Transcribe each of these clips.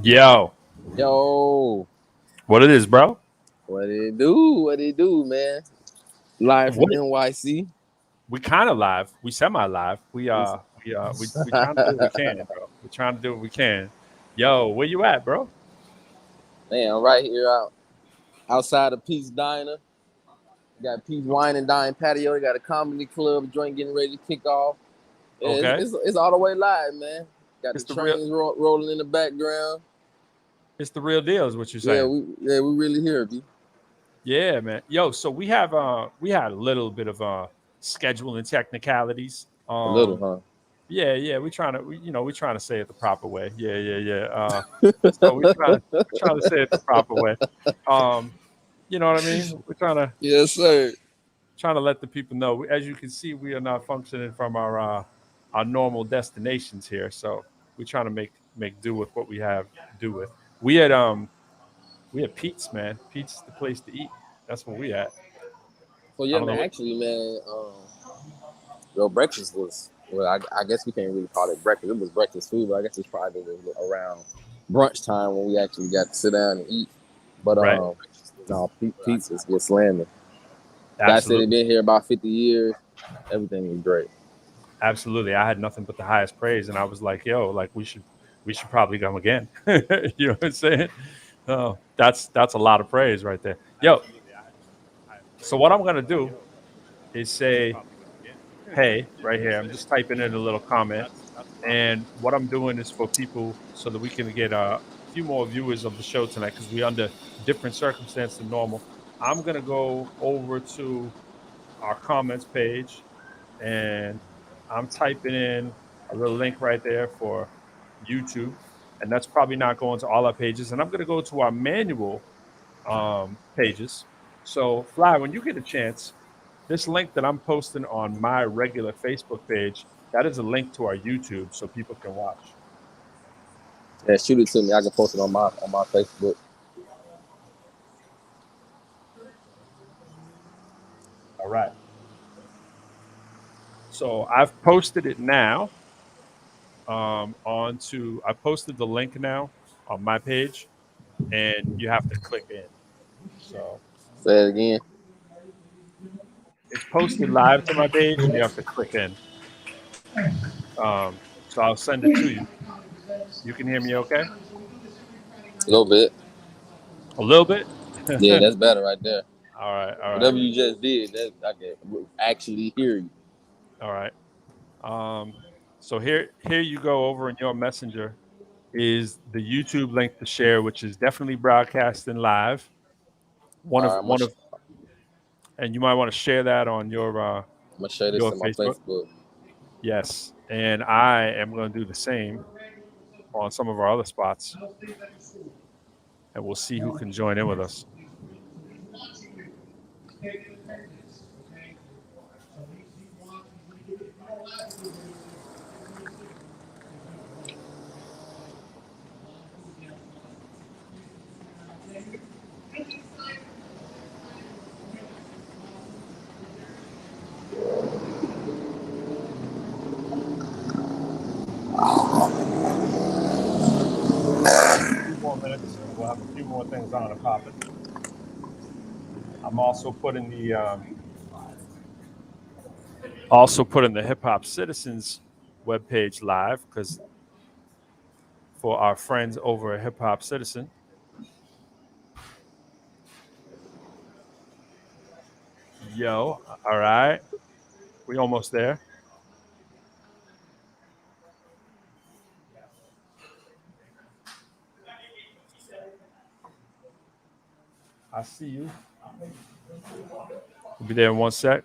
Yo, Yo, what it is, bro? what it do? What it do, man? Live from What NYC. we kind of live, we semi live. We trying to do what we can, bro. We're trying to do what we can. Yo, where you at, bro? Man, I'm right here outside of Pete's Diner. Got Pete's Wine and Dine patio. They got a comedy club joint getting ready to kick off. Yeah, Okay, it's all the way live, man. Got the it's the real, trains rolling in the background. it's the real deal, is what you're Yeah, saying. we really here, B. Yeah, man. Yo, so we had a little bit of scheduling technicalities. A little, huh? Yeah, we trying to say it the proper way. Yeah. So we trying to say it the proper way. Um, you know what I mean? We're Yes, sir. trying to let the people know. As you can see, we are not functioning from our normal destinations here, so we're trying to make do with what we have to do with. We had we had Pete's, man. Pete's is the place to eat. That's where we at. So I yeah, don't know man. what. Actually, man, your breakfast was well. I guess we can't really call it breakfast. It was breakfast food, but I guess it's probably around brunch time when we actually got to sit down and eat. But Right? no, pizza's get slamming. Guy said he Absolutely, been here about 50 years. Everything is great. absolutely. I had nothing but the highest praise, and I was like, "Yo, like we should probably come again." You know what I'm saying? Oh, that's a lot of praise right there. Yo, so what I'm gonna do is say hey right here. I'm just typing in a little comment. And what I'm doing is for people so that we can get a few more viewers of the show tonight because we're under different circumstances than normal. I'm going to go over to our comments page and I'm typing in a little link right there for YouTube. And that's probably not going to all our pages. And I'm going to go to our manual pages. So, Fly, when you get a chance, this link that I'm posting on my regular Facebook page, that is a link to our YouTube so people can watch. Yeah, shoot it to me. I can post it on my Facebook. All right. So I've posted it now I posted the link now on my page and you have to click in. So Say it again. it's posted live to my page and you have to click in. So I'll send it to you. You can hear me okay? A little bit. A little bit? Yeah, that's better right there. All right. All right. Whatever you just did, that I can actually hear you. All right. Um, so here you go over in your messenger is the YouTube link to share, which is definitely broadcasting live. All right, One of, and you might want to share that on I'm gonna share this your to my Facebook. Facebook. Yes, and I am going to do the same on some of our other spots, and we'll see who can join in with us. A few more minutes, and we'll have a few more things on and popping. I'm also putting the Hip Hop Citizens webpage live because for our friends over at Hip Hop Citizen. Yo, all right, we almost there. I see you. We'll be there in one sec.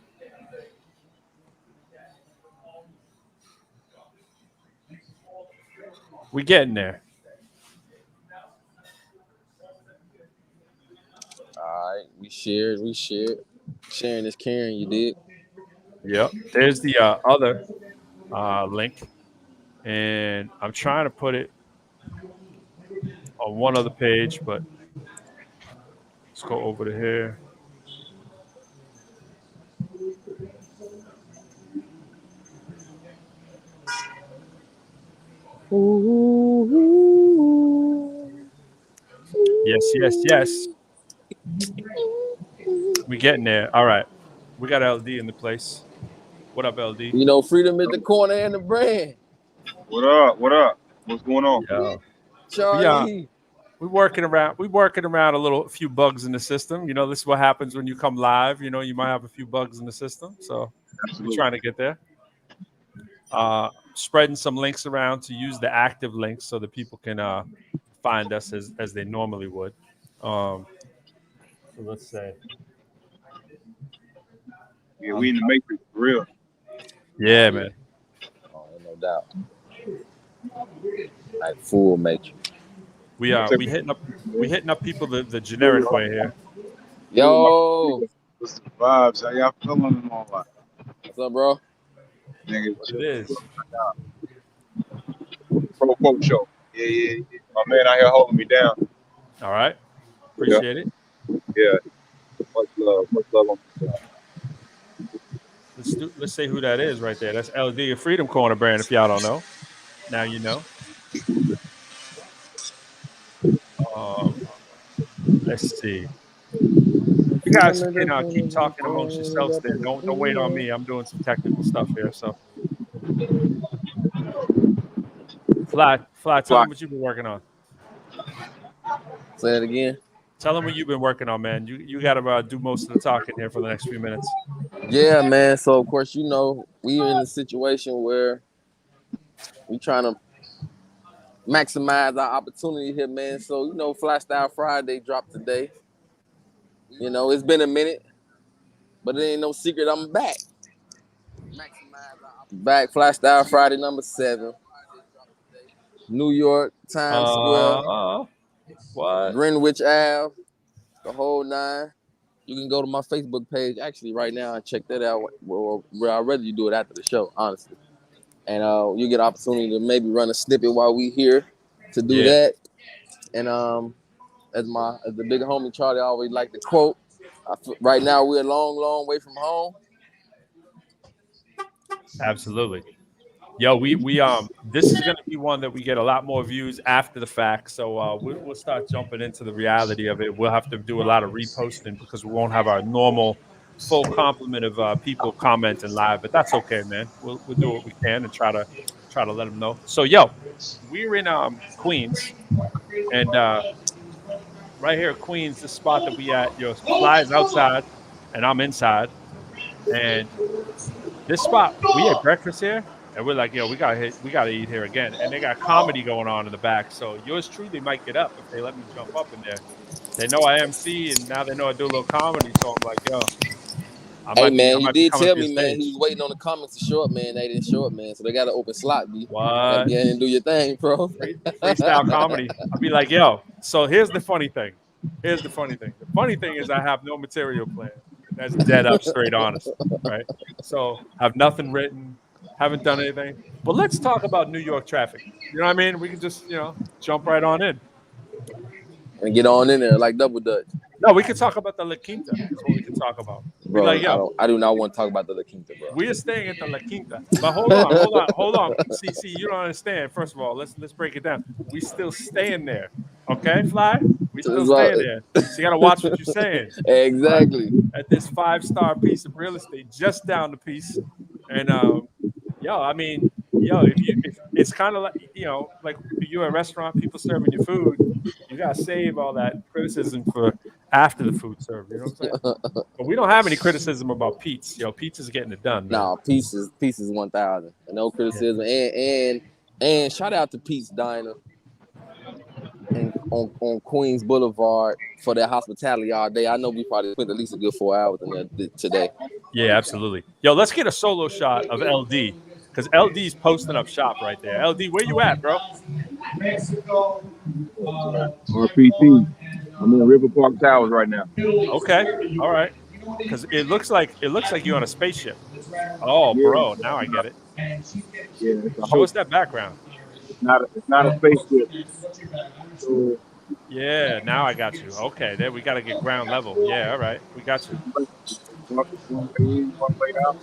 We getting there. All right, we shared. Sharing is caring. You did. Yep. There's the other link, and I'm trying to put it on one other page, but let's go over to here. Yes. We getting there. All right. We got LD in the place. What up, LD? You know, freedom is the corner and the brand. What up? What up? What's going on? Yeah. Charlie. We're working around. We're working around a few bugs in the system. You know, this is what happens when you come live. You know, you might have a few bugs in the system. So we're Absolutely. trying to get there. Spreading some links around to use the active links so that people can find us as they normally would. So let's say. Yeah, we in the matrix for real. Yeah, man. Oh, no doubt. Like full matrix. We hitting up people the generic way here. Yo, What's the vibes? How y'all feeling and all that? what's up, bro? Nigga, It is. ProQuo Show. Yeah. My man out here holding me down. All right. Appreciate it. Yeah. Much love on this side. Let's say who that is right there. That's LD, a Freedom Corner brand. If y'all don't know, now you know. Let's see. You guys can keep talking amongst yourselves there. Don't wait on me. I'm doing some technical stuff here. So, Fly, tell them what you've been working on. Say it again. Tell them what you've been working on, man. You got to do most of the talking here for the next few minutes. Yeah, man. So of course, you know, we're in a situation where we trying to maximize our opportunity here, man. So, you know, Fly Style Friday dropped today. You know, it's been a minute, but it ain't no secret I'm back. Back, Fly Style Friday number 7. New York, Times Square, what? Greenwich Ave, the whole 9. You can go to my Facebook page actually right now and check that out. Where I'd rather you do it after the show, honestly. And you get an opportunity to maybe run a snippet while we here to do that. And as the big homie Charlie always like to quote, right now we're a long way from home. Absolutely. Yo, we this is going to be one that we get a lot more views after the fact. So we'll start jumping into the reality of it. We'll have to do a lot of reposting because we won't have our normal full complement of people commenting live. But that's okay, man. We'll do what we can and try to let them know. So yo, we're in Queens, and right here, Queens, the spot that we at. Your Fly's outside, and I'm inside, and this spot we had breakfast here. And we're like, yo, we gotta eat here again. And they got comedy going on in the back. So yours truly might get up if they let me jump up in there. They know I MC, and now they know I do a little comedy. So I'm like, yo, Hey man, you did tell me, man, he was waiting on the comments to show up, man. They didn't show up, man. So they got an open slot, B. What? Get in and do your thing, bro. Freestyle comedy. I'll be like, yo. So here's the funny thing. The funny thing is I have no material plan. That's dead up, straight honest, right? So I have nothing written. Haven't done anything. But let's talk about New York traffic. You know what I mean? We can just, jump right on in. And get on in there like double dutch. No, we can talk about the La Quinta. That's what we can talk about. Bro, like, I do not want to talk about the La Quinta, bro. We are staying at the La Quinta. But hold on. See, you don't understand. First of all, let's break it down. We still staying there. Okay, Fly? We still staying there. So you gotta watch what you're saying. Exactly. At this 5-star piece of real estate, just down the piece. And if it's kind of like, like you're at a restaurant, people serving your food, you gotta save all that criticism for after the food served. You know what I'm saying? But we don't have any criticism about Pete's. Pete's getting it done. No, Pete's is 1,000. No criticism. Yeah. And shout out to Pete's Diner and on Queens Boulevard for their hospitality all day. I know we probably spent at least a good 4 hours in there today. Yeah, absolutely. Yo, let's get a solo shot of LD because LD's posting up shop right there. LD, where you at, bro? Mexico. RPT. I'm in River Park Towers right now. Okay, all right. Because it looks like you're on a spaceship. Oh, bro, now I get it. Yeah, show us that background. It's not a spaceship. So, yeah, now I got you. Okay, there we got to get ground level. Yeah, all right, we got you. One way down.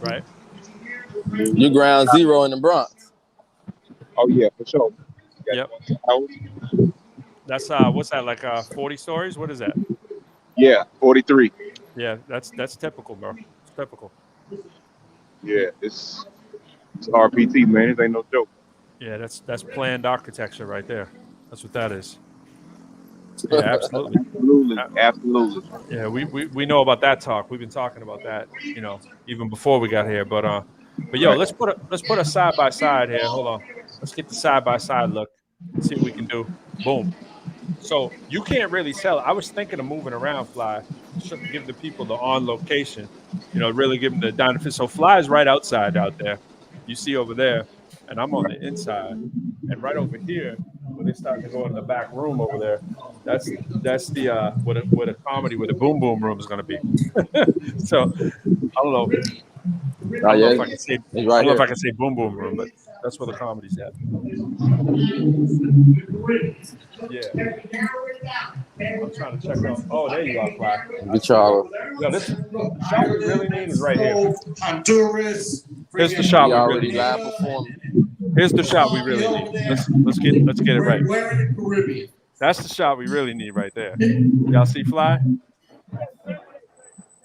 Right. You ground zero in the Bronx. Oh yeah, for sure. Yep. That's what's that, like 40 stories? What is that? Yeah, 43. Yeah, that's typical, bro. It's typical. Yeah, it's RPT, man. It ain't no joke. Yeah, that's planned architecture right there. That's what that is. Yeah, absolutely. Absolutely, Uh, absolutely. Yeah, we know about that talk. We've been talking about that, even before we got here. But yo, Right. let's put a side by side here. Hold on. Let's get the side by side look. See what we can do. Boom. So you can't really sell it. I was thinking of moving around, Fly, give the people the on location. Really give them the dynamic. So Fly is right outside out there. You see over there, and I'm on the inside. And right over here, when they start to go in the back room over there, that's the where the boom boom room is going to be. So I don't know. I Oh don't know yeah, if I can say it's I right don't know if here. I can say boom boom room, but that's where the comedy's at. Yeah, I'm trying to check out. Oh, there you are, Fly. I Get see you. y'all. Yo, this the shot we really need is right here. Honduras, Here's the freaking shot We we really already need. live Grenada, performing. Here's the shot we really Colombia need. over there. Let's get it right. We're in the Caribbean. That's the shot we really need right there. Y'all see Fly?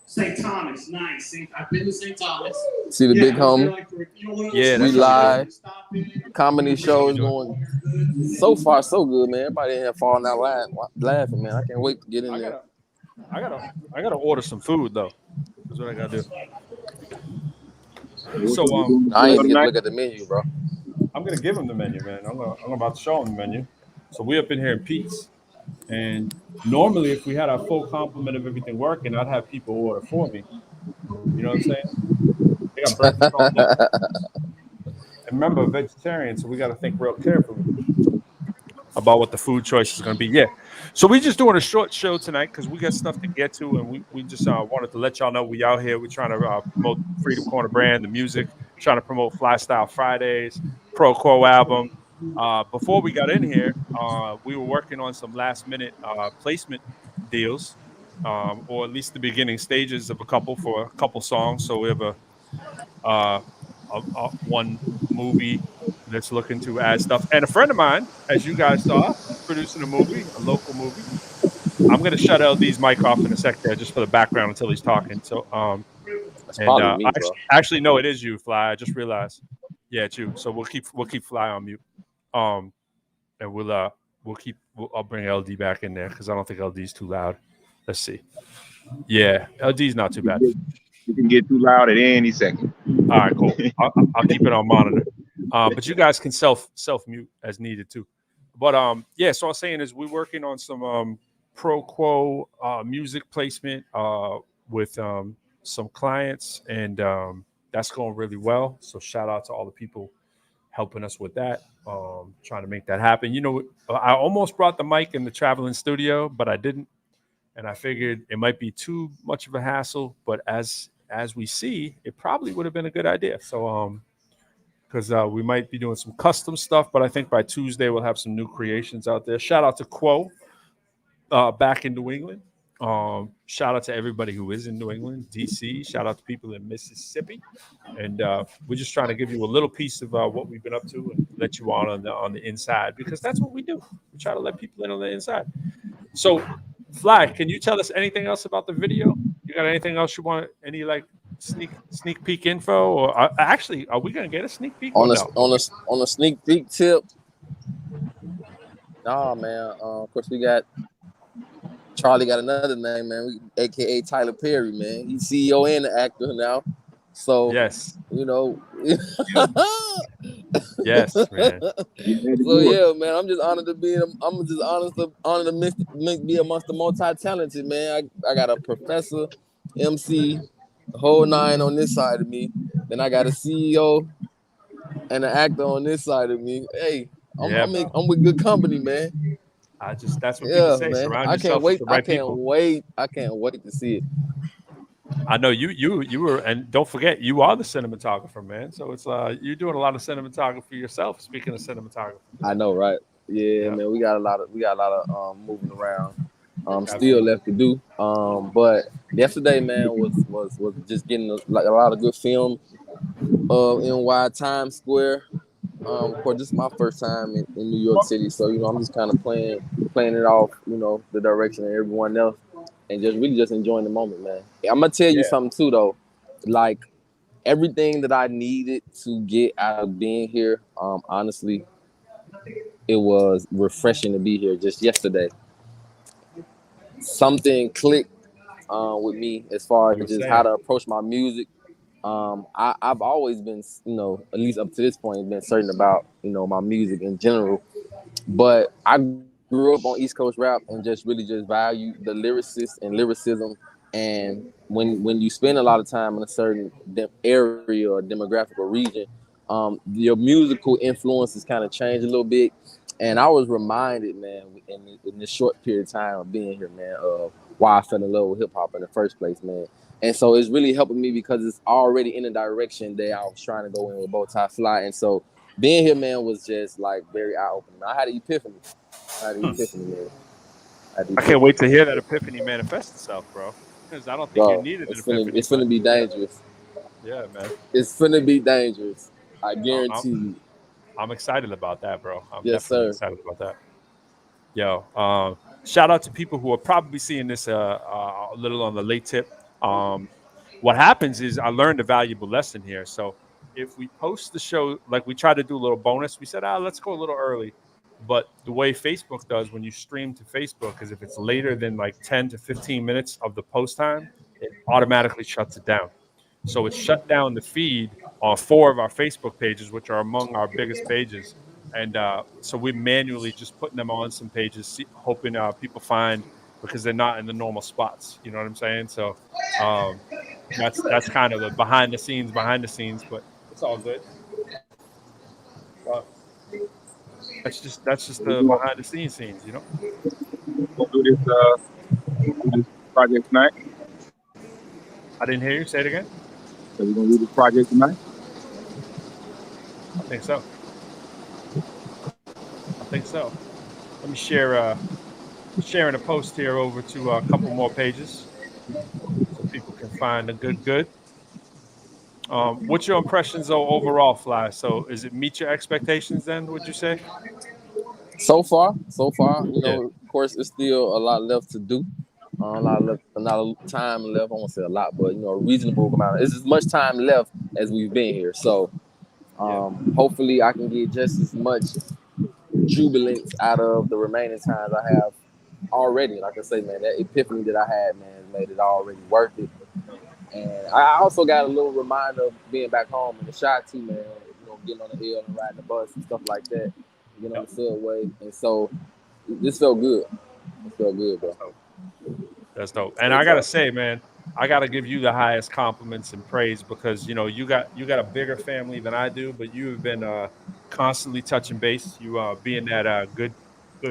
St. Thomas, nice. I've been to St. Thomas. See the big homie. Yeah, We that's how we do live. it. Comedy That's how show we is do it. going so far so good, man. Everybody in here falling out laughing, man. I can't wait to get in I there. gotta I gotta order some food though. That's what I gotta do. What's So up? You doing I ain't even get to tonight? look at the menu, bro. I'm gonna give them the menu, man. I'm about to show them the menu. So we up in here in Pete's, and normally if we had our full complement of everything working, I'd have people order for me. You know what I'm saying? They got breakfast all day. And remember, vegetarian, so we got to think real carefully about what the food choice is going to be. Yeah. So we just doing a short show tonight because we got stuff to get to, and we just wanted to let y'all know we out here. We're trying to promote Freedom Corner brand, the music, trying to promote Fly Style Fridays, ProQuo album. Before we got in here, we were working on some last minute placement deals, or at least the beginning stages of a couple for a couple songs. So we have uh, one movie that's looking to add stuff. And a friend of mine, as you guys saw, is producing a movie, a local movie. I'm going to shut LD's mic off in a sec there just for the background until he's talking. So, That's and probably me, bro. actually, no, it is you, Fly. I just realized. Yeah, it's you. So we'll keep Fly on mute. And I'll bring LD back in there because I don't think LD's too loud. Let's see. Yeah, LD's not too bad. You can get too loud at any second. All right, cool. I'll keep it on monitor. But you guys can self mute as needed too. But yeah. So I was saying is we're working on some ProQuo music placement with some clients, and that's going really well. So shout out to all the people helping us with that, trying to make that happen. I almost brought the mic in the traveling studio, but I didn't, and I figured it might be too much of a hassle. But as we see, it probably would have been a good idea. So because we might be doing some custom stuff, but I think by Tuesday we'll have some new creations out there. Shout out to Quo back in New England. Shout out to everybody who is in New England, DC. Shout out to people in Mississippi, and we're just trying to give you a little piece of what we've been up to and let you on the inside, because that's what we do. We try to let people in on the inside. So, Fly, can you tell us anything else about the video? You got anything else you want? Any like sneak peek info, or actually, are we gonna get a sneak peek or no? On a sneak peek tip. Nah, man. Of course, we got Charlie. Got another name, man. AKA Tyler Perry, man. He's CEO and the actor now. So Yes, yes, man. So yeah, man. I'm just honored to be. I'm just honored to be amongst the multi-talented, man. I got a professor, MC, the whole nine on this side of me. Then I got a CEO and an actor on this side of me. Hey, Yeah, I'm with good company, man. that's what people Yeah, say. man. Surround I can't yourself with wait. the I right can't people. wait. I can't wait to see it. I know you were, and don't forget, you are the cinematographer, man. So it's you're doing a lot of cinematography yourself. Speaking of cinematography, I know, right? Yeah, yeah, man. We got a lot of moving around. Still absolutely. left to do. But yesterday, man, was just getting a lot of good film. NY Times Square. Of course, this is my first time in New York City, so I'm just kind of playing it off, the direction of everyone else, and just really just enjoying the moment, man. I'm gonna tell you Yeah. something too, though. Like everything that I needed to get out of being here, honestly, it was refreshing to be here. Just yesterday, something clicked with me as far You were as just how saying. to approach my music. I've always been, at least up to this point, been certain about, my music in general. But I grew up on East Coast rap and just really just value the lyricist and lyricism. And when you spend a lot of time in a certain area or demographic or region, your musical influences kind of change a little bit. And I was reminded, man, in this short period of time of being here, man, of why I fell in love with hip hop in the first place, man. And so it's really helping me because it's already in the direction that I was trying to go in with Bow Tie Fly. And so being here, man, was just like very eye opening. I had an epiphany. Man. I can't wait to hear that epiphany manifest itself, bro. Because I don't think you Bro, needed an it's finna, epiphany, it's but finna be dangerous. yeah, man. It's finna be dangerous. I I'm guarantee you. I'm excited about that, bro. I'm Yes, definitely sir. excited about that. Yo, shout out to people who are probably seeing this a little on the late tip. What happens is I learned a valuable lesson here. So if we post the show, like we try to do a little bonus, we said, let's go a little early. But the way Facebook does when you stream to Facebook is if it's later than like 10 to 15 minutes of the post time, it automatically shuts it down. So it shut down the feed on 4 of our Facebook pages, which are among our biggest pages. And so we're manually just putting them on some pages, hoping people find because they're not in the normal spots. You know what I'm saying? So that's kind of the behind the scenes, but it's all good. Uh, that's just We the gonna, behind the scenes. gonna do this project tonight. I didn't hear you say it again. So we're gonna do this project tonight. I think so. Let me share. Sharing a post here over to a couple more pages so people can find the good. What's your impressions though overall, Fly? So is it meet your expectations then? Would you say? So far, Yeah. of course, it's still a lot left to do. A lot of time left. I won't say a lot, but a reasonable amount. It's as much time left as we've been here. So Yeah. hopefully, I can get just as much jubilance out of the remaining times I have already. Like I say, man, that epiphany that I had, man, made it already worth it. And I also got a little reminder of being back home in the shot too, man. Getting on the hill and riding the bus and stuff like that. Getting on the subway, and so this felt good. It felt good, bro. That's dope. And I gotta say, man, I gotta give you the highest compliments and praise because you got a bigger family than I do, but you have been constantly touching base. You being that good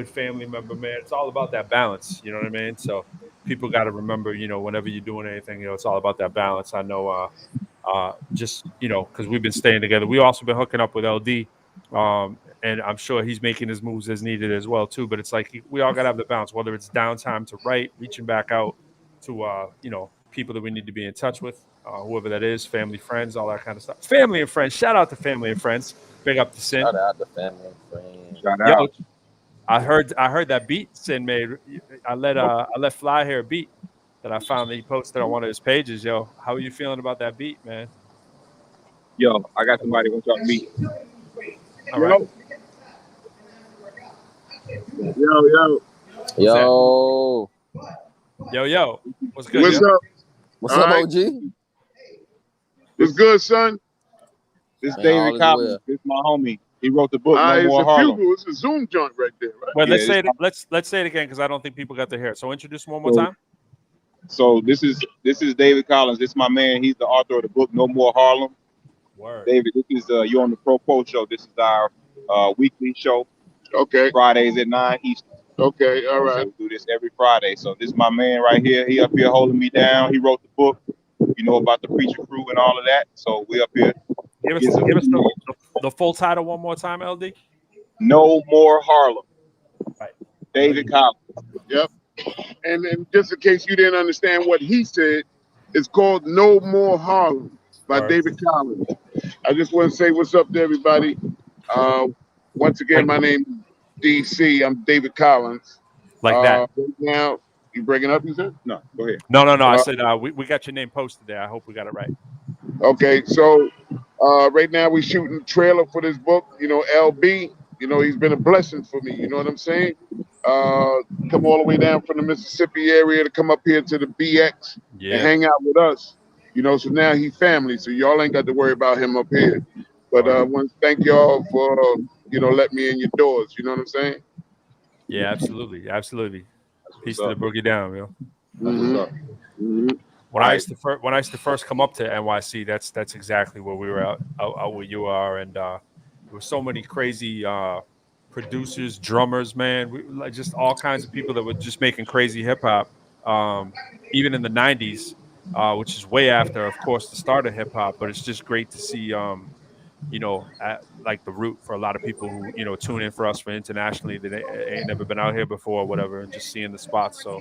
family member, man. It's all about that balance. You know what I mean? So people got to remember, whenever you're doing anything, it's all about that balance. I know, just because we've been staying together. We also been hooking up with LD. And I'm sure he's making his moves as needed as well too. But it's like we all gotta have the balance, whether it's downtime to write, reaching back out to people that we need to be in touch with, whoever that is, family, friends, all that kind of stuff. Family and friends. Shout out to family and friends. Big up to Sin. Shout out to family and friends. Shout Yo, out. I heard that beat Sin made. I let Fly hear a beat that I found that he posted on one of his pages. Yo, how are you feeling about that beat, man? Yo, I got somebody gonna talk to me. All right. Yo. Yo, Yo. What's good? What's yo? up? what's All up, right. OG? What's good, son? This Man, all David is Collins. well. This my homie. He wrote the book No It's More a Harlem. bugle. It's a Zoom joint right there, right? Well, Yeah, let's say it again because I don't think people got to hear it. So introduce him one more So, time. so this is David Collins. This is my man. He's the author of the book No More Harlem. Word. David, this is you on the ProQuo Show. This is our weekly show. Okay. Fridays at 9 Eastern. Okay. All So right. we do this every Friday. So this is my man right here. He up here holding me down. He wrote the book, about the preacher crew and all of that. So we up here. Give us the full title one more time, LD. No More Harlem. Right. David Collins. Yep. And just in case you didn't understand what he said, it's called No More Harlem by Word. David Collins. I just want to say what's up to everybody. Once again, my name is DC. I'm David Collins. Like that. Right now, you breaking up, you said? No, go ahead. No. I said we got your name posted there. I hope we got it right. Okay, so right now we're shooting the trailer for this book. You know, LB, you know, he's been a blessing for me. You know what I'm saying? Come all the way down from the Mississippi area to come up here to the BX and hang out with us. You know, so now he family. So y'all ain't got to worry about him up here. But I want to thank y'all for, you know, letting me in your doors. You know what I'm saying? Yeah, absolutely. Peace to the up. boogie down, yo. What's up? When I used to first come up to NYC, that's exactly where we were out where you are, and there were so many crazy producers, drummers, man, like just all kinds of people that were just making crazy hip hop, even in the '90s, which is way after, of course, the start of hip hop. But it's just great to see, you know, like the root for a lot of people who, you know, tune in for us for internationally that ain't never been out here before or whatever, and just seeing the spots. So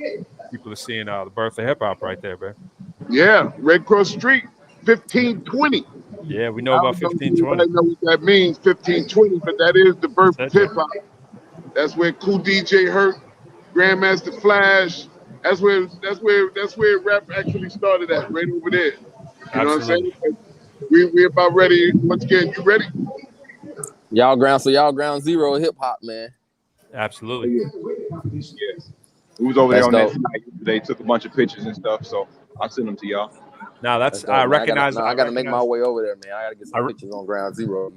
people are seeing the birth of hip hop right there, man. Yeah, Red Cross Street, 1520. Yeah, we know I about don't know if 1520. anybody know what that means, 1520, but that is the birth of That's it. hip hop. That's where Cool DJ Hurt, Grandmaster Flash. That's where rap actually started at, right over there. You know what I'm Absolutely. saying? We about ready. Once again, you ready? Y'all ground zero hip hop, man. Absolutely. Yes. We was over there That's on dope. that site. They took a bunch of pictures and stuff, so I'll send them to y'all. Now That's that's dope, I man. recognize. I gotta make my way over there, man. I gotta get I some re- pictures on ground zero.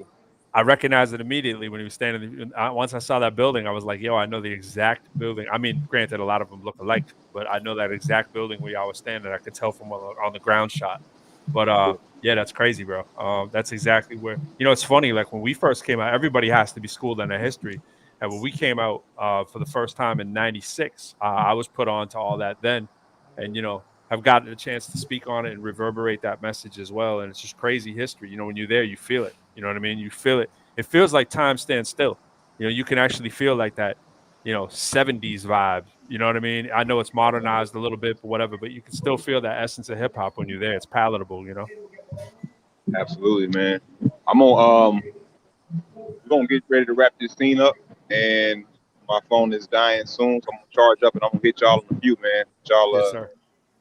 I recognized it immediately when he was standing. Once I saw that building, I was like, "Yo, I know the exact building." I mean, granted, a lot of them look alike, but I know that exact building where y'all was standing. I could tell from on the ground shot. But yeah, that's crazy, bro. That's exactly where, you know. It's funny. Like when we first came out, everybody has to be schooled in their history. And when we came out for the first time in '96, I was put on to all that then, and you know, have gotten a chance to speak on it and reverberate that message as well. And it's just crazy history. You know, when you're there, you feel it. You know what I mean? You feel it. It feels like time stands still. You know, you can actually feel like that, you know, 70s vibe. You know what I mean? I know it's modernized a little bit, but whatever, but you can still feel that essence of hip hop when you're there. It's palatable, you know? Absolutely, man. I'm on we're gonna get ready to wrap this scene up, and my phone is dying soon, so I'm gonna charge up and I'm gonna hit y'all in a few, man. Yes, sir.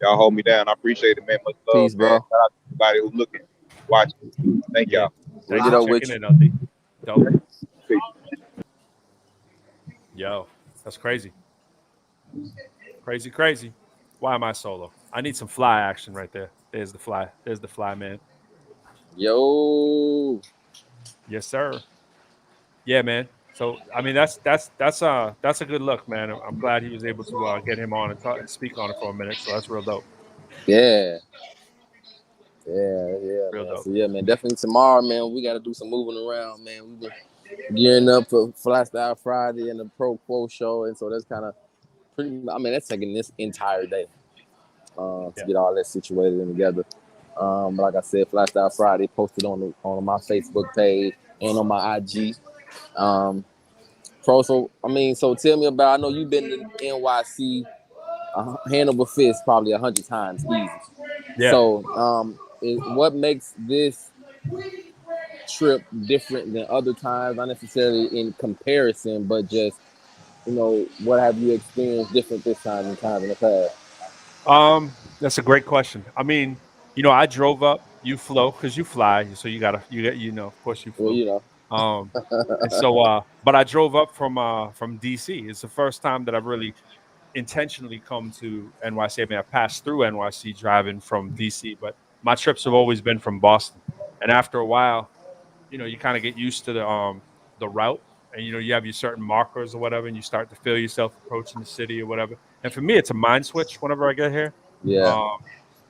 Y'all hold me down. I appreciate it, man. Much love, Peace, man. bro. Shout out to everybody who's looking, watching. Thank Yeah. y'all. We'll Thanks get for up with checking you. in, LD. Dope. Peace. Yo, that's crazy. Crazy. Why am I solo? I need some fly action right there. There's the fly, man. Yo. Yes, sir. Yeah, man. So I mean, that's a good look, man. I'm glad he was able to get him on and talk and speak on it for a minute. So that's real dope. Yeah, Real man. dope. So yeah, man, definitely tomorrow, man. We gotta do some moving around, man. We've been gearing up for Fly Style Friday and the ProQuo Show, and so that's kind of pretty. I mean, that's taking this entire day to Yeah. get all that situated and together. Like I said, Fly Style Friday posted on my Facebook page and on my IG. So tell me about. I know you've been to NYC, hand over fist, probably 100 times easy. Yeah. So, what makes this trip different than other times? Not necessarily in comparison, but just, you know, what have you experienced different this time than times in the past? That's a great question. I mean, you know, I drove up. You flew because you fly, so you get, you know, of course you Well, flew. you know, And so, but I drove up from DC. It's the first time that I've really intentionally come to NYC. I mean, I passed through NYC driving from DC, but my trips have always been from Boston. And after a while, you know, you kind of get used to the route, and you know, you have your certain markers or whatever, and you start to feel yourself approaching the city or whatever. And for me, it's a mind switch whenever I get here, yeah, um,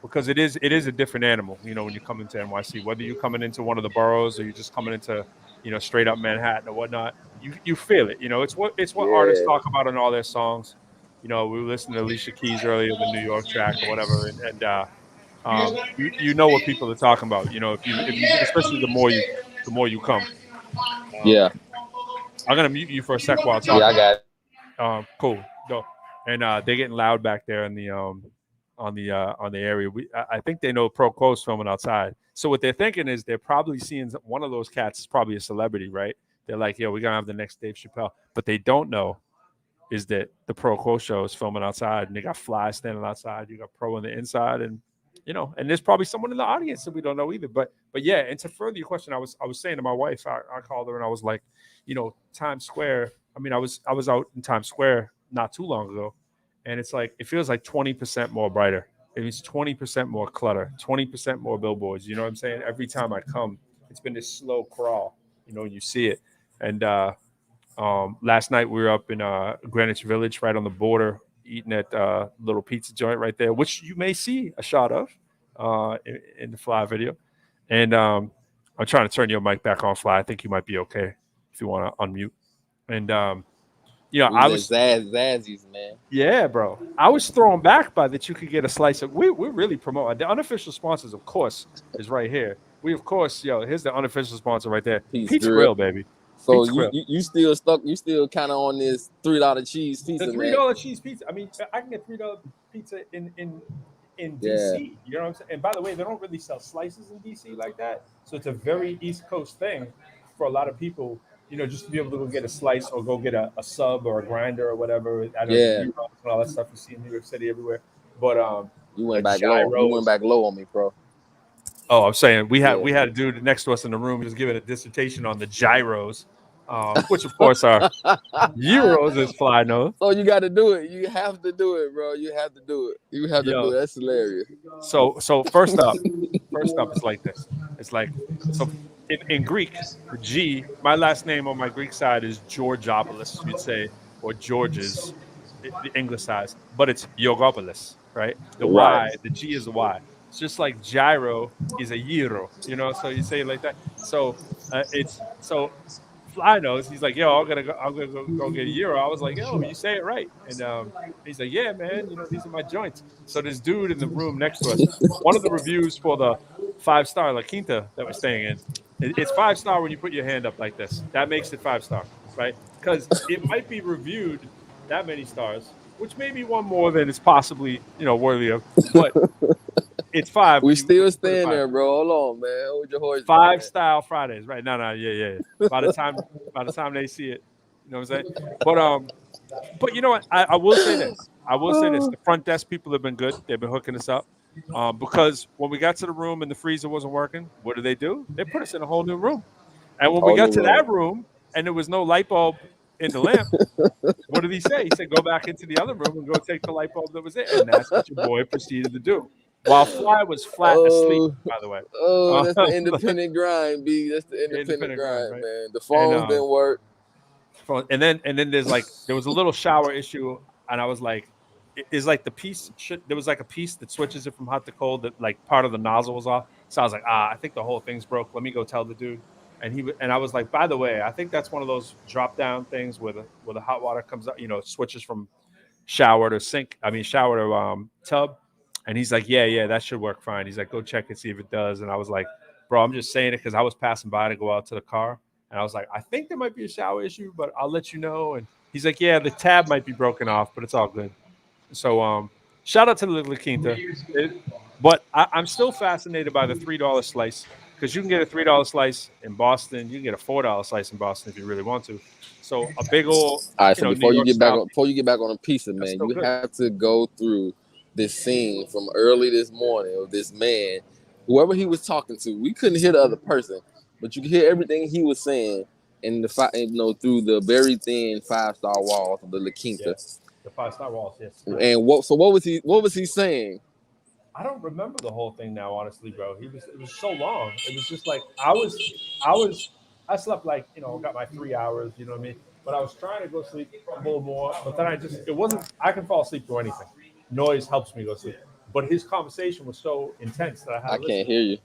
because it is a different animal. You know, when you come into NYC, whether you're coming into one of the boroughs or you're just coming into, you know, straight up Manhattan or whatnot, you feel it. You know, it's what artists yeah, talk about in all their songs. You know, we were listening to Alicia Keys earlier, the New York track or whatever, you know what people are talking about. You know, if you especially the more you come. Um, yeah, I'm gonna mute you for a sec while I yeah. talk. I got it. Cool. Go. And they're getting loud back there in the on the area. I think they know ProQuo's filming outside. So what they're thinking is they're probably seeing one of those cats is probably a celebrity, right? They're like, yo, we're gonna have the next Dave Chappelle. But they don't know is that the ProQuo Show is filming outside, and they got Fly standing outside. You got Pro on the inside, and and there's probably someone in the audience that we don't know either. But yeah, and to further your question, I was saying to my wife, I called her and I was like, Times Square. I mean, I was out in Times Square not too long ago, and it's like it feels like 20% more brighter. It means 20% more clutter, 20% more billboards. You know what I'm saying? Every time I come, it's been this slow crawl. You see it, and last night we were up in Greenwich Village, right on the border, eating at little pizza joint right there, which you may see a shot of in the Fly video. And I'm trying to turn your mic back on, Fly. I think you might be okay if you want to unmute. And I was Zazzies, man. Yeah, bro. I was thrown back by that you could get a slice of. We're really promoting the unofficial sponsors, of course, is right here. We of course, here's the unofficial sponsor right there. Pizza Grill, baby. So Pizza Grill. you still stuck? You still kind of on this $3 cheese pizza, The $3 cheese pizza. I mean, I can get $3 pizza in DC. Yeah. You know what I'm saying? And by the way, they don't really sell slices in DC like that. So it's a very East Coast thing for a lot of people. Just to be able to go get a slice or go get a sub or a grinder or whatever. I don't know, and all that stuff you see in New York City everywhere. But you went back low. You went back low on me, bro. Oh, I'm saying we had a dude next to us in the room who was giving a dissertation on the gyros, which of course are euros, as Fly knows. So you got to do it. You have to do it, bro. You have to do it. You have to do it. That's hilarious. So first up, it's like this. It's like so. In Greek, G, my last name on my Greek side is Georgopoulos, you'd say, or George's, the English side, but it's Yogopoulos, right? The Y, the G is a Y. It's just like gyro is a gyro, so you say it like that. So Fly knows. He's like, yo, I'm gonna go get a gyro. I was like, yo, you say it right. And he's like, yeah, man, these are my joints. So this dude in the room next to us, one of the reviews for the 5-star La Quinta that we're staying in, it's 5-star when you put your hand up like this. That makes it 5-star, right? Because it might be reviewed that many stars, which may be one more than it's possibly, worthy of. But it's 5. We still staying there, bro. Hold on, man. Hold your horse. 5-style Fridays, right? No, yeah. By the time they see it, you know what I'm saying? But you know what? I will say this. The front desk people have been good. They've been hooking us up. Because when we got to the room and the freezer wasn't working, what did? They put us in a whole new room. And when we got to that room and there was no light bulb in the lamp, what did he say? He said, go back into the other room and go take the light bulb that was there. And that's what your boy proceeded to do. While Fly was flat asleep, by the way. Oh, that's the independent grind, B. That's the independent grind, right? Man. The phones didn't work. And then there was a little shower issue, and I was like, is like the piece there was like a piece that switches it from hot to cold that like part of the nozzle was off. So I was like, I think the whole thing's broke. Let me go tell the dude. And I was like, by the way, I think that's one of those drop down things where the hot water comes out, switches from shower to tub. And he's like, yeah, that should work fine. He's like, go check and see if it does. And I was like, bro, I'm just saying it because I was passing by to go out to the car. And I was like, I think there might be a shower issue, but I'll let you know. And he's like, yeah, the tab might be broken off, but it's all good. So shout out to the La Quinta. But I'm still fascinated by the $3 slice because you can get a $3 slice in Boston. You can get a $4 slice in Boston if you really want to. So a big old. All right, so before you get back on a pizza, man, you have to go through this scene from early this morning of this man, whoever he was talking to. We couldn't hear the other person, but you could hear everything he was saying in the through the very thin 5-star walls of the La Quinta. Yes. The 5-star walls, yes. And what was he saying? I don't remember the whole thing now, honestly, bro. It was so long. It was just like I slept like, got my 3 hours, you know what I mean? But I was trying to go sleep a little more, but then I can fall asleep through anything. Noise helps me go sleep. But his conversation was so intense that I can't hear you.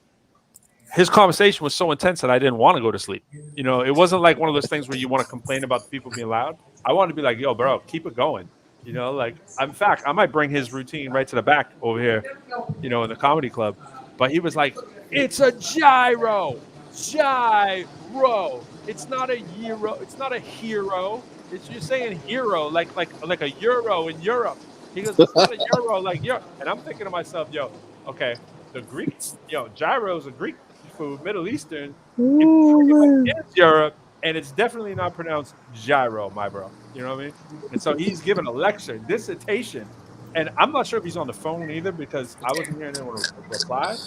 His conversation was so intense that I didn't want to go to sleep. It wasn't like one of those things where you want to complain about the people being loud. I wanted to be like, yo, bro, keep it going. In fact, I might bring his routine right to the back over here, in the comedy club. But he was like, it's a gyro. It's not a euro. It's not a hero. You're saying hero, like a euro in Europe. He goes, it's not a euro like Europe. And I'm thinking to myself, okay, the Greek, gyro is a Greek food, Middle Eastern. It is Europe. and it's definitely not pronounced gyro, my bro. You know what I mean? And so he's giving a lecture, dissertation, and I'm not sure if he's on the phone either because I wasn't hearing anyone reply.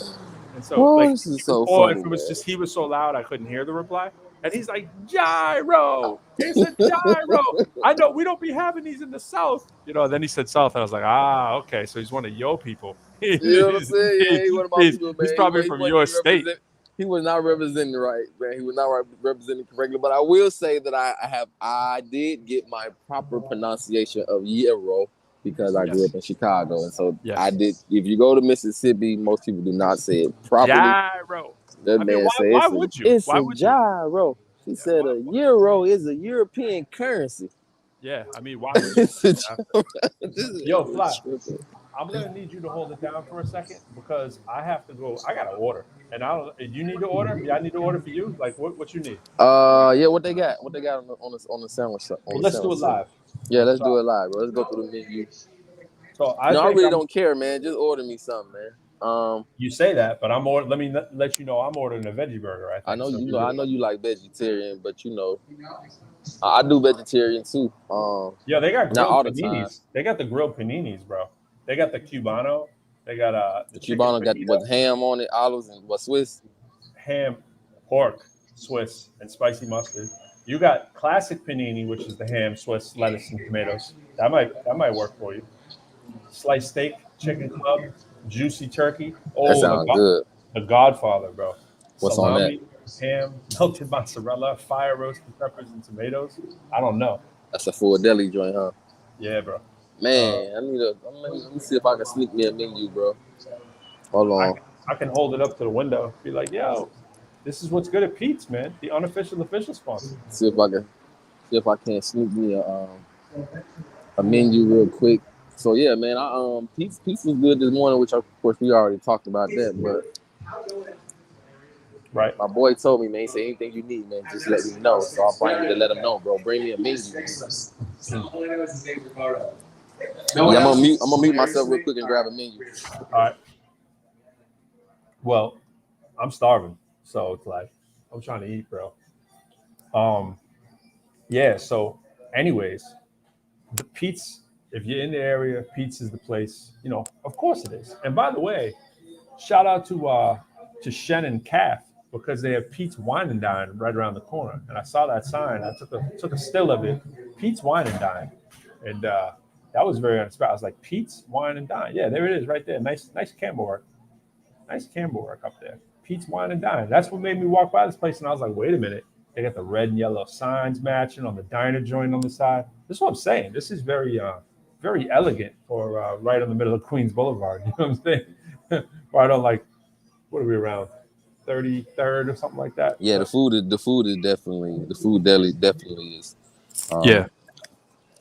And so, Oh, like, this is so or funny, if it was man. just he was so loud I couldn't hear the reply. And he's like, gyro. It's a gyro. I know we don't be having these in the South. You know, then he said South, and I was like, okay. So he's one of your people. You know what I'm saying? Yeah, he one of my people, man. He's probably He from wasn't your state. He was not representing right, man. He was not representing correctly. But I will say that I did get my proper pronunciation of gyro because I grew up in Chicago, and so I did. If you go to Mississippi, most people do not say it properly. Gyro. That man said, why would you? It's a gyro. He said a euro is a European currency. Yeah, I mean, why would you? Yo, Fly, I'm gonna need you to hold it down for a second because I have to go. I got to order, and you need to order. Yeah, I need to order for you. Like, what you need? Yeah, what they got? What they got on the sandwich? Let's do it live. Yeah, let's do it live, bro. Let's go through the menu. So I really don't care, man. Just order me something, man. You say that, but I'm ordering. Let me let you know I'm ordering a veggie burger. I know you know. I know you like vegetarian, but you know, I do vegetarian too. Yeah, they got grilled all the paninis. time. They got the grilled paninis, bro. They got the Cubano. They got the Cubano got with ham on it, olives and Swiss ham, pork, Swiss, and spicy mustard. You got classic panini, which is the ham, Swiss, lettuce, and tomatoes. That might work for you. Sliced steak, chicken club, juicy turkey. Oh, that sounds good. The Godfather, bro. What's Salami, on that? Ham, melted mozzarella, fire roasted peppers and tomatoes. I don't know. That's a full deli joint, huh? Yeah, bro. Man, let me see if I can sneak me a menu, bro. Hold on. I can hold it up to the window. Be like, yo, this is what's good at Pete's, man. The unofficial official sponsor. See if I can sneak me a menu real quick. So yeah, man, Pete's was good this morning, which of course we already talked about that, but right. My boy told me, man, he said anything you need, man, just let me know. So I'll probably need to let him know, bro. Bring me a menu. Yeah, I'm gonna mute myself real quick and grab a menu. All right. Well, I'm starving, so it's like I'm trying to eat, bro. Yeah. So, anyways, the Pete's. If you're in the area, Pete's is the place. You know, of course it is. And by the way, shout out to Shen and Calf because they have Pete's Wine and Dine right around the corner. And I saw that sign. I took a still of it. Pete's Wine and Dine, and that was very unexpected. I was like, Pete's Wine and Dine. Yeah, there it is, right there. Nice camera work. Nice camera work up there. Pete's Wine and Dine. That's what made me walk by this place, and I was like, wait a minute. They got the red and yellow signs matching on the diner joint on the side. This is what I'm saying. This is very elegant for right in the middle of Queens Boulevard. You know what I'm saying? Right on, like, what are we around? 33rd or something like that. Yeah, the food definitely, the food deli definitely is.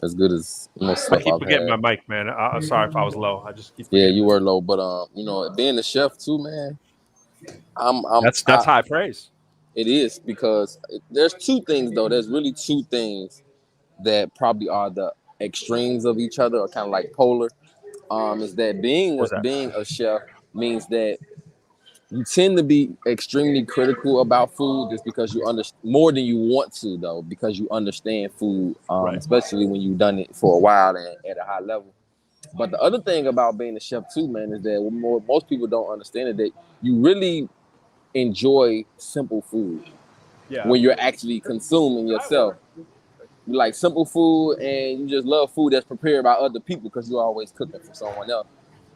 As good as most stuff. I keep forgetting my mic, man. I'm sorry if I was low. I just keep. Yeah, you were low, but you know, being the chef too, man. That's high praise. It is because there's two things though. There's really two things that probably are the extremes of each other, or kind of like polar. Is that being a chef means that you tend to be extremely critical about food just because you understand more than you want to, though, because you understand food, right. Especially when you've done it for a while and at a high level. But the other thing about being a chef too, man, is that most people don't understand it, that you really enjoy simple food when you're actually consuming yourself. You like simple food and you just love food that's prepared by other people because you're always cooking for someone else.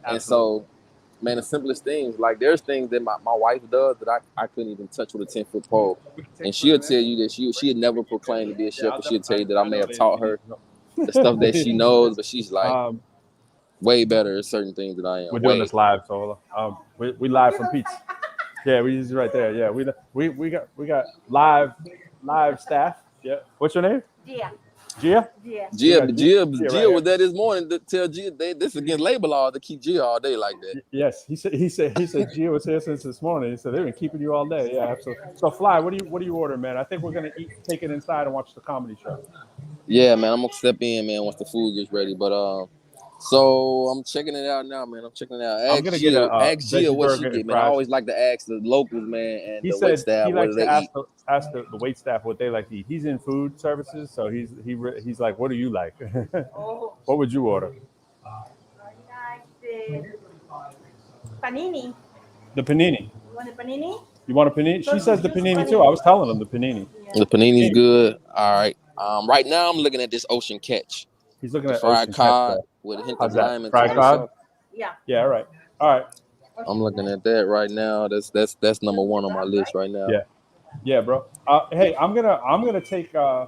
Absolutely. And so, man, the simplest things, like there's things that my wife does that I couldn't even touch with a 10-foot pole. And she'll tell you that she had never proclaimed to be a chef, but she'll tell you that I may have taught her the stuff that she knows, but she's like way better at certain things than I am. We're doing this live, so we live from Pete's. Yeah, we just right there. Yeah, we got live staff. Yeah. What's your name? Gia? Gia was there this morning to tell Gia this against labor law to keep Gia all day like that. Yes, he said Gia was here since this morning. He said they've been keeping you all day. Yeah, absolutely. So Fly, what do you order, man? I think we're gonna take it inside and watch the comedy show. Yeah, man, I'm gonna step in, man, once the food gets ready. But So I'm checking it out now, man. I'm checking it out. I'm gonna get a Ask Gia veggie what she burger get, and man. I fries. always like to ask the locals, man, and He the wait said staff he what do likes they to eat. ask the wait staff what they like to eat. He's in food services, so he's like, what do you like? What would you order? I like the panini. The panini. You want a panini? You want a panini? So She says the choose panini too. I was telling him the panini. The panini's good. All right. Right now I'm looking at this ocean catch, He's looking the at fried ocean catch cod though. with a hint How's of that? lime and Fried tartar cod? sauce. Yeah. Yeah, all right. All right. I'm looking at that right now. That's number one on my list right now. Yeah. Yeah, bro. Hey, I'm gonna take I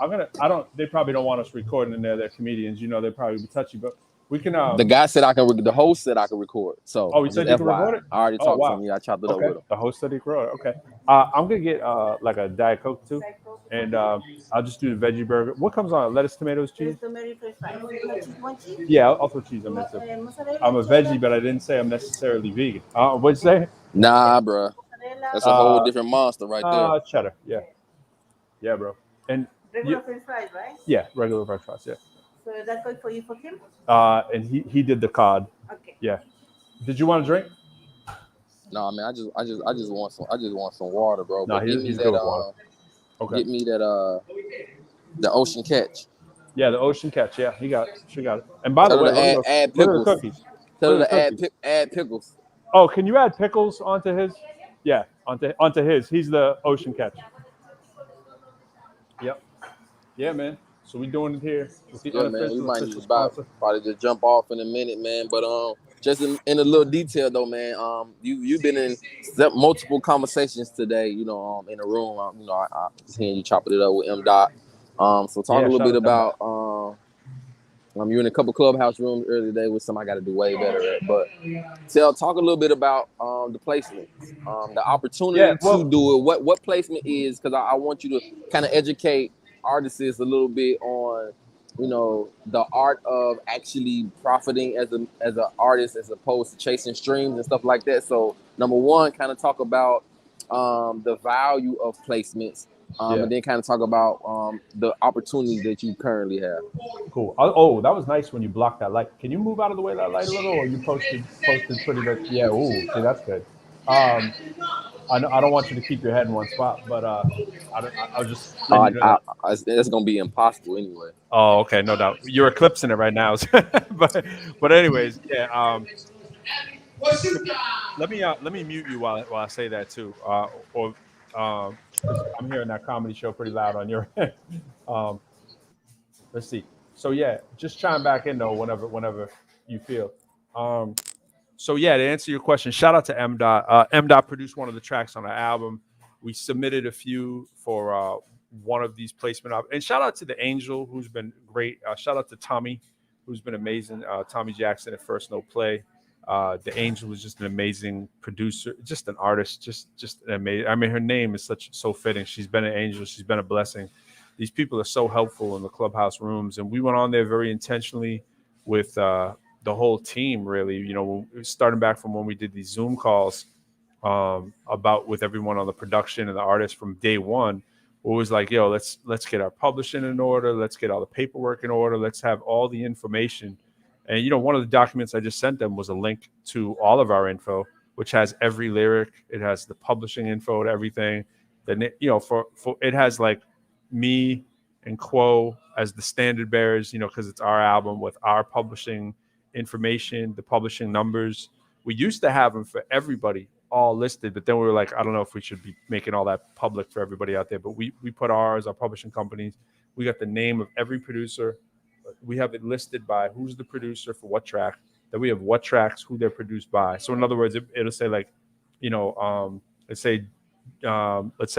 don't they probably don't want us recording in there. They're comedians, you know, they'd probably be touchy, but we can The guy said the host said I can record. So Oh, he just said you can FYI. record it? I already Oh, talked to wow. him. Yeah, I chopped it up Okay. with him. The host said he could. Okay. I'm gonna get like a Diet Coke too. And I'll just do the veggie burger. What comes on it? Lettuce, tomatoes, cheese? Tomato french fries. One cheese? Yeah, I'll throw cheese on there too. Mozzarella, I'm a veggie, but I didn't say I'm necessarily vegan. What'd you say? Nah, bro. mozzarella, That's a whole different monster right there. Cheddar. Yeah. Yeah, bro. And regular french fries, right? yeah, regular french fries. Yeah. So that's good for you for him? And he did the cod. Okay. Yeah. Did you want a drink? Nah, man, I just want some water, bro. No, But give me he's that good with water. Okay. get me that the ocean catch. Yeah, the ocean catch. Yeah, she got it. And by the Tell way, her to add look at the pickles. cookies. Tell her Look to at the cookies. add pickles. Oh, can you add pickles onto his? Yeah, onto his. He's the ocean catch. Yep. Yeah, man. So we doing it here with the Yeah, man, we unofficial might official just sponsor. probably just jump off in a minute, man. But just in a little detail though, man. You've been in multiple conversations today. You know, in the room. You know, I just hearing you chopping it up with M. Dot. So talk a little bit about you're in a couple clubhouse rooms earlier today with some I got to do way better at. But talk a little bit about the placements, the opportunity to do it. What placement is, because I want you to kind of educate artists a little bit on, you know, the art of actually profiting as an artist as opposed to chasing streams and stuff like that. So number one, kind of talk about the value of placements. And then kind of talk about the opportunities that you currently have. Cool. Oh, that was nice when you blocked that light. Can you move out of the way of that light a little, or you posted pretty much? Yeah. Ooh, see, that's good. I don't want you to keep your head in one spot, but I'll just. That's gonna be impossible anyway. Oh, okay, no doubt. You're eclipsing it right now, but anyways, yeah. Let me mute you while I say that too, I'm hearing that comedy show pretty loud on your end. Let's see. So yeah, just chime back in though whenever you feel. So yeah, to answer your question, shout out to M. Dot. M. Dot produced one of the tracks on the album. We submitted a few for one of these placement and shout out to the Angel, who's been great. Shout out to Tommy, who's been amazing. Tommy Jackson at First No Play. The Angel was just an amazing producer, just an artist, just an amazing. I mean, her name is so fitting. She's been an angel. She's been a blessing. These people are so helpful in the clubhouse rooms, and we went on there very intentionally with the whole team. Really, you know, starting back from when we did these Zoom calls about with everyone on the production and the artists from day one. It was like, yo, let's get our publishing in order. Let's get all the paperwork in order. Let's have all the information. And, you know, one of the documents I just sent them was a link to all of our info, which has every lyric. It has the publishing info to everything. Then, you know, for it has like me and Quo as the standard bearers, you know, because it's our album with our publishing information, the publishing numbers. We used to have them for everybody all listed, but then we were like, I don't know if we should be making all that public for everybody out there. But we put ours, our publishing companies. We got the name of every producer. We have it listed by who's the producer for what track. Then we have what tracks, who they're produced by. So in other words, it'll say like, you know, let's say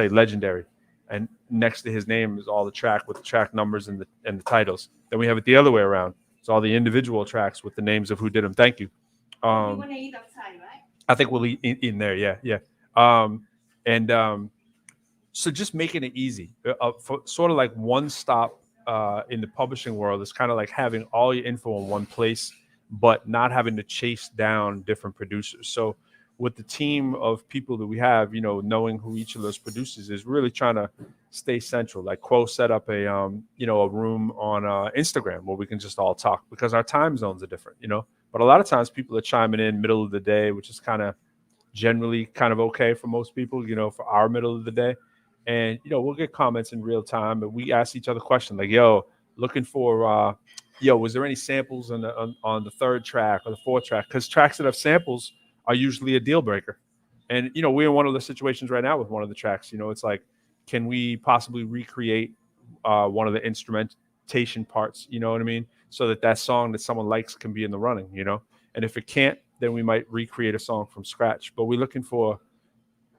Legendary, and next to his name is all the track with the track numbers and the titles. Then we have it the other way around. It's all the individual tracks with the names of who did them. Thank you. You want to eat outside, right? I think we'll eat in there. Yeah. So just making it easy, for sort of like one stop in the publishing world is kind of like having all your info in one place, but not having to chase down different producers. So with the team of people that we have, knowing who each of those producers is, really trying to stay central. Like Quo set up a room on Instagram where we can just all talk because our time zones are different. But a lot of times people are chiming in middle of the day, which is kind of generally kind of okay for most people, for our middle of the day. And, we'll get comments in real time and we ask each other questions like, yo, looking for, was there any samples on the third track or the fourth track? Because tracks that have samples are usually a deal breaker. And, we're in one of the situations right now with one of the tracks, it's like, can we possibly recreate one of the instrumentation parts, you know what I mean? So that song that someone likes can be in the running. And if it can't, then we might recreate a song from scratch. But we're looking for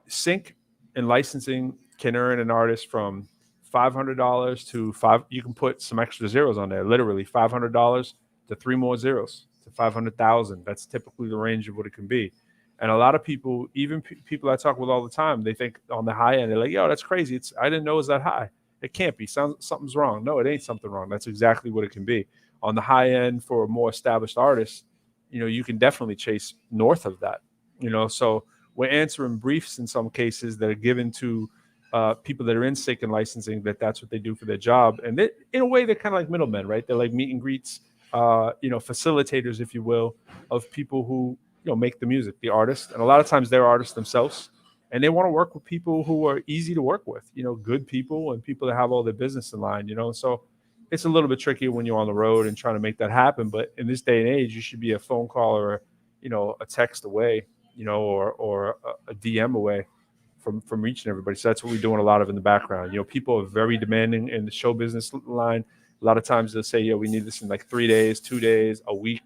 sync and licensing can earn an artist from $500 to five. You can put some extra zeros on there, literally $500 to three more zeros to 500,000. That's typically the range of what it can be. And a lot of people, even people I talk with all the time, they think on the high end, they're like, yo, that's crazy. I didn't know it was that high. It can't be. Something's wrong. No, it ain't something wrong. That's exactly what it can be. On the high end for a more established artist, you can definitely chase north of that, so we're answering briefs in some cases that are given to people that are in sync and licensing, that's what they do for their job. And in a way, they're kind of like middlemen, right? They're like meet and greets, facilitators, if you will, of people who, make the music, the artist. And a lot of times they're artists themselves. And they want to work with people who are easy to work with, good people and people that have all their business in line, So it's a little bit trickier when you're on the road and trying to make that happen. But in this day and age, you should be a phone call or, a text away, or a DM away from reaching everybody. So that's what we're doing a lot of in the background. People are very demanding in the show business line. A lot of times they'll say, we need this in like 3 days, 2 days, a week.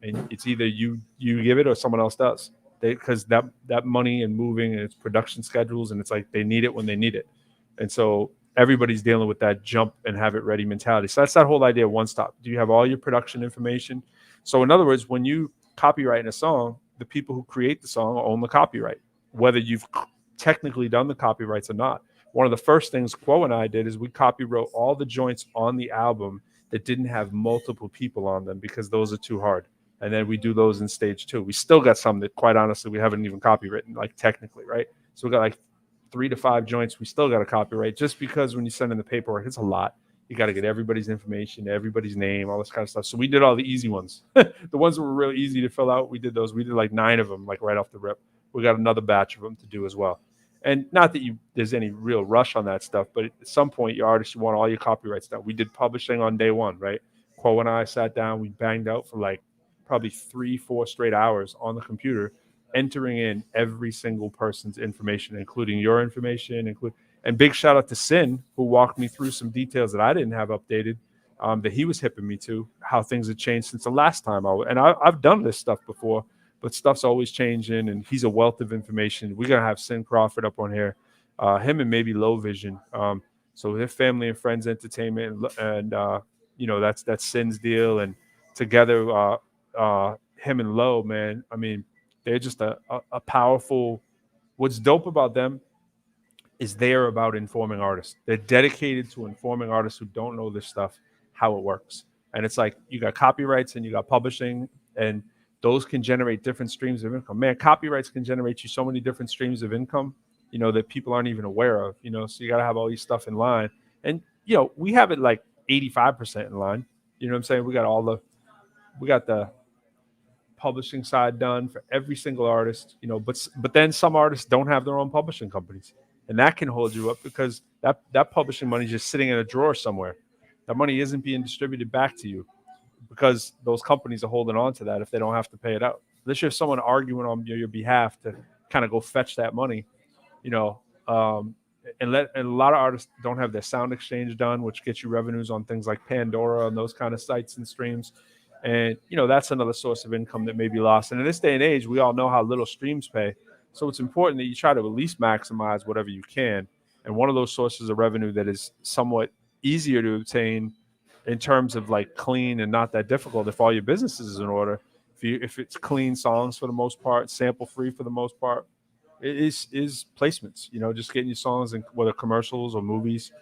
And it's either you give it or someone else does. Because that money and moving and it's production schedules, and it's like they need it when they need it. And so everybody's dealing with that jump and have it ready mentality. So that's that whole idea of one stop. Do you have all your production information? So in other words, when you copyright in a song, the people who create the song own the copyright, whether you've technically done the copyrights or not. One of the first things Quo and I did is we copywrote all the joints on the album that didn't have multiple people on them because those are too hard. And then we do those in stage 2. We still got some that, quite honestly, we haven't even copywritten, like technically, right? So we got like 3 to 5 joints we still got to copyright, just because when you send in the paperwork, it's a lot. You got to get everybody's information, everybody's name, all this kind of stuff. So we did all the easy ones. The ones that were really easy to fill out, we did those. We did like 9 of them, like right off the rip. We got another batch of them to do as well. And not that there's any real rush on that stuff, but at some point, your artist, you want all your copyrights done. We did publishing on day 1, right? Quo and I sat down, we banged out for like probably 3-4 straight hours on the computer, entering in every single person's information, including your information. And big shout out to Sin, who walked me through some details that I didn't have updated, that he was hipping me to, how things had changed since the last time I've done this stuff before, but stuff's always changing, and he's a wealth of information. We're going to have Sin Crawford up on here, him and maybe Low Vision. So their family and friends entertainment, and that's Sin's deal. And together, him and Low, man, I mean, they're just a powerful. What's dope about them is they're about informing artists. They're dedicated to informing artists who don't know this stuff, how it works. And it's like you got copyrights and you got publishing, and those can generate different streams of income. Man, copyrights can generate you so many different streams of income, that people aren't even aware of, so you got to have all these stuff in line. And, we have it like 85% in line. You know what I'm saying? We got the publishing side done for every single artist, but then some artists don't have their own publishing companies, and that can hold you up because that publishing money is just sitting in a drawer somewhere. That money isn't being distributed back to you because those companies are holding on to that if they don't have to pay it out. Unless you have someone arguing on your behalf to kind of go fetch that money, and a lot of artists don't have their sound exchange done, which gets you revenues on things like Pandora and those kind of sites and streams. And, that's another source of income that may be lost. And in this day and age, we all know how little streams pay. So it's important that you try to at least maximize whatever you can. And one of those sources of revenue that is somewhat easier to obtain in terms of like clean and not that difficult if all your business is in order, if it's clean songs for the most part, sample free for the most part, it is placements, just getting your songs in whether commercials or movies.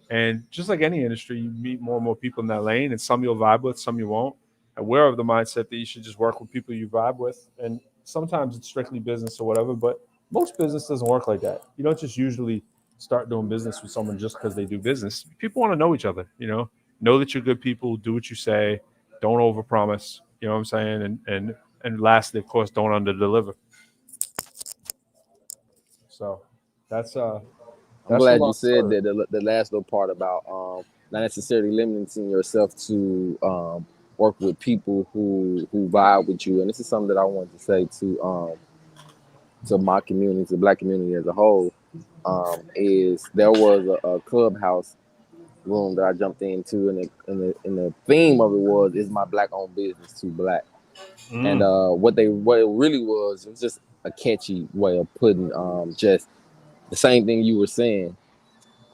And just like any industry, you meet more and more people in that lane, and some you'll vibe with, some you won't. And we're of the mindset that you should just work with people you vibe with. And sometimes it's strictly business or whatever, but most business doesn't work like that. You don't just usually start doing business with someone just because they do business. People want to know each other, know that you're good people, do what you say, don't overpromise, you know what I'm saying? And lastly, of course, don't underdeliver. So that's I'm that's a glad you long said story. that the last little part about not necessarily limiting yourself to work with people who vibe with you. And this is something that I wanted to say to my community, to the Black community as a whole. Is there was a clubhouse room that I jumped into, and the theme of it was, "Is my Black owned business too black?" And Mm. what it really was, it was just a catchy way of putting just the same thing you were saying.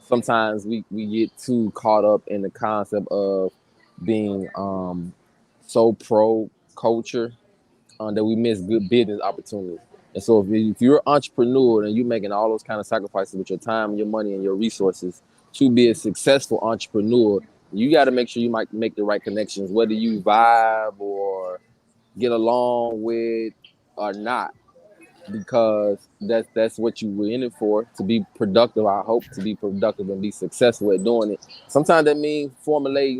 Sometimes we get too caught up in the concept of being so pro culture that we miss good business opportunities. And so if you're an entrepreneur and you're making all those kind of sacrifices with your time, your money, and your resources to be a successful entrepreneur, you got to make sure you might make the right connections, whether you vibe or get along with or not, because that's what you were in it for, to be productive. I hope to be productive and be successful at doing it. Sometimes that means formulate,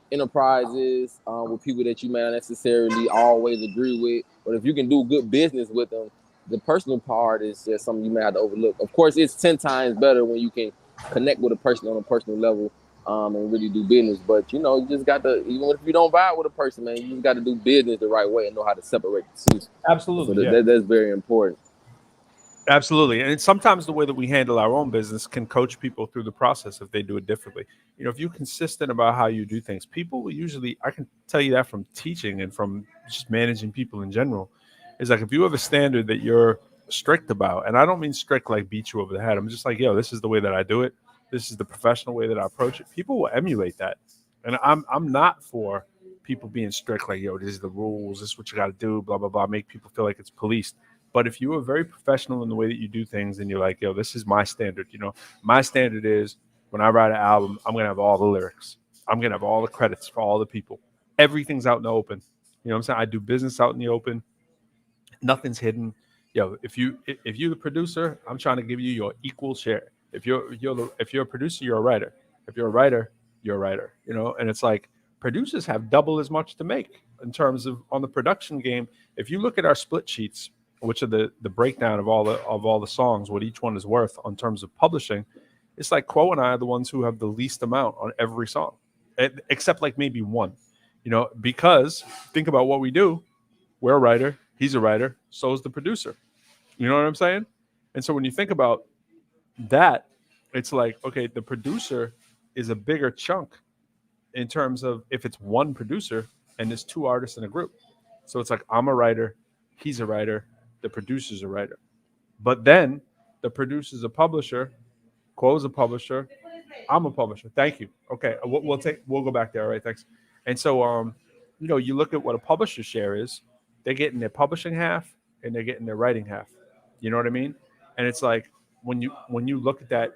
enterprises with people that you may not necessarily always agree with, but if you can do good business with them, the personal part is just something you may have to overlook. Of course, it's 10 times better when you can connect with a person on a personal level, and really do business. But you just got to, even if you don't vibe with a person, man, you just got to do business the right way and know how to separate the two. So Absolutely, yeah. that's very important. Absolutely. And sometimes the way that we handle our own business can coach people through the process if they do it differently. If you're consistent about how you do things, people will usually, I can tell you that from teaching and from just managing people in general, is like if you have a standard that you're strict about, and I don't mean strict like beat you over the head, I'm just like, yo, this is the way that I do it. This is the professional way that I approach it. People will emulate that. And I'm not for people being strict, like, yo, these are the rules, this is what you got to do, blah, blah, blah, make people feel like it's policed. But if you are very professional in the way that you do things and you're like, yo, this is my standard, my standard is when I write an album, I'm going to have all the lyrics. I'm going to have all the credits for all the people. Everything's out in the open. You know what I'm saying? I do business out in the open. Nothing's hidden. Yo, if you're the producer, I'm trying to give you your equal share. If you're a producer, you're a writer. If you're a writer, you're a writer. And it's like producers have double as much to make in terms of on the production game. If you look at our split sheets, which are the breakdown of all the songs, what each one is worth on terms of publishing, it's like Quo and I are the ones who have the least amount on every song, except like maybe one. Because think about what we do. We're a writer. He's a writer. So is the producer. You know what I'm saying? And so when you think about that, it's like, okay, the producer is a bigger chunk in terms of if it's one producer and there's two artists in a group. So it's like I'm a writer, he's a writer, the producer's a writer. But then the producer's a publisher, Quo's a publisher, I'm a publisher. Thank you. Okay, we'll go back there. All right, thanks. And so you look at what a publisher share is. They're getting their publishing half and they're getting their writing half. You know what I mean? And it's like when you look at that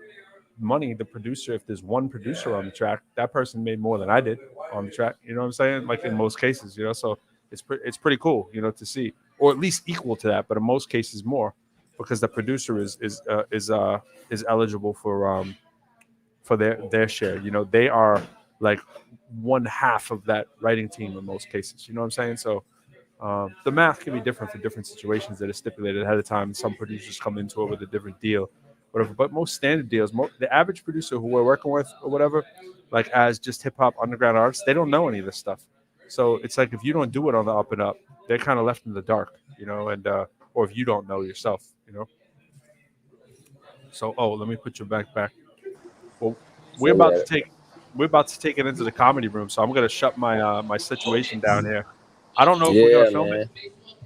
money, the producer, if there's one producer on the track, that person made more than I did on the track. You know what I'm saying? Like in most cases, so it's pretty cool, to see, or at least equal to that, but in most cases more, because the producer is eligible for their share. They are like one half of that writing team in most cases. You know what I'm saying? So the math can be different for different situations that are stipulated ahead of time. Some producers come into it with a different deal, whatever. But most standard deals, the average producer who we're working with or whatever, like as just hip hop underground artists, they don't know any of this stuff. So it's like if you don't do it on the up and up, they're kind of left in the dark, and or if you don't know yourself. So let me put your back. Well, we're So about yeah, to take we're about to take it into the comedy room, so I'm gonna shut my situation down here. I don't know if we're gonna yeah, film it.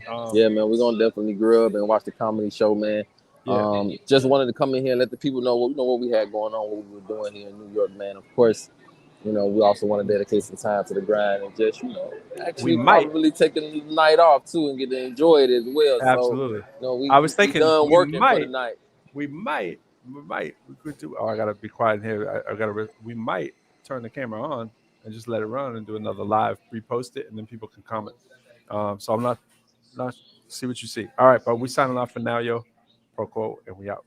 man. Yeah, man, we're gonna definitely grill up and watch the comedy show, man. Yeah. Just wanted to come in here and let the people know what we had going on, what we were doing here in New York, man. Of course, we also want to dedicate some time to the grind and just, We actually might. probably taking the night off too and get to enjoy it as well. So, Absolutely. I was we thinking done working for the night. we could do. Oh, I gotta be quiet in here. I gotta. We might turn the camera on and just let it run and do another live, repost it, and then people can comment. So I'm not See what you see. All right, but we signing off for now, yo. ProQuo, and we out.